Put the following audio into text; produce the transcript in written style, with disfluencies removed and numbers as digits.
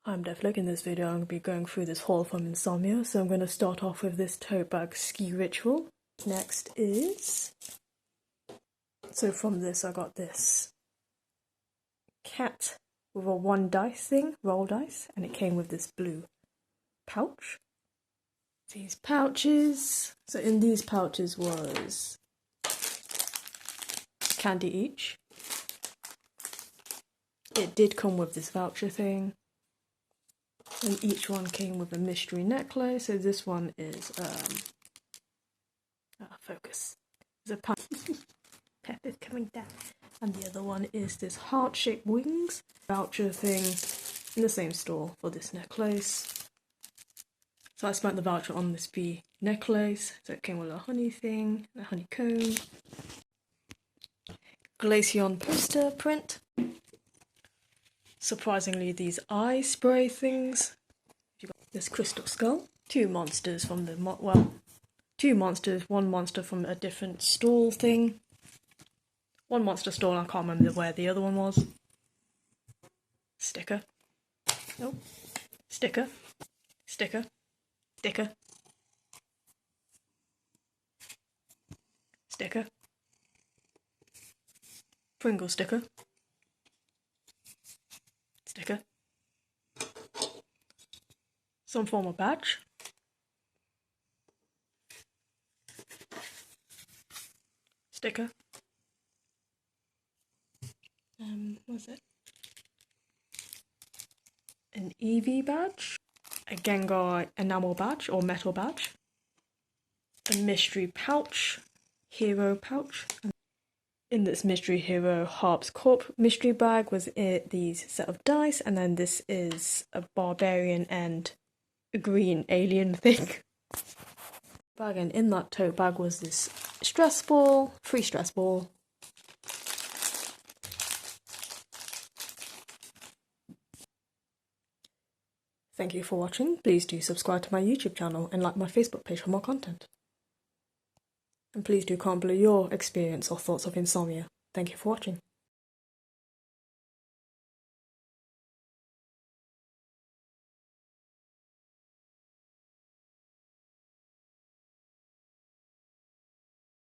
I'm Deathlake. In this video I'm going to be going through this haul from Insomnia. So I'm going to start off with this tote bag ski ritual. Next is... So from this I got this cat with a 1 dice thing, roll dice, and it came with this blue pouch. These pouches. So in these pouches was candy each. It did come with this voucher thing. And each one came with a mystery necklace. So this one is focus. There's a pep is coming down. And the other one is this heart-shaped wings voucher thing in the same store for this necklace. So I spent the voucher on this bee necklace. So it came with a honey thing, a honeycomb, Glaceon poster print. Surprisingly, these eye spray things. You got this crystal skull, 2 monsters from the 2 monsters, 1 monster from a different stall thing. 1 monster stall, I can't remember where the other one was. Sticker. Nope. Sticker. Sticker. Sticker. Sticker. Pringle sticker. Sticker. Some form of badge. Sticker. What's it? An EV badge. A Gengar enamel badge or metal badge. A mystery pouch. Hero pouch. In this mystery hero Harp's Corp mystery bag was these set of dice, and then this is a barbarian and a green alien thing. Bag, and in that tote bag was this stress ball, free stress ball. Thank you for watching. Please do subscribe to my YouTube channel and like my Facebook page for more content. And please do comment below your experience or thoughts of Insomnia. Thank you for watching.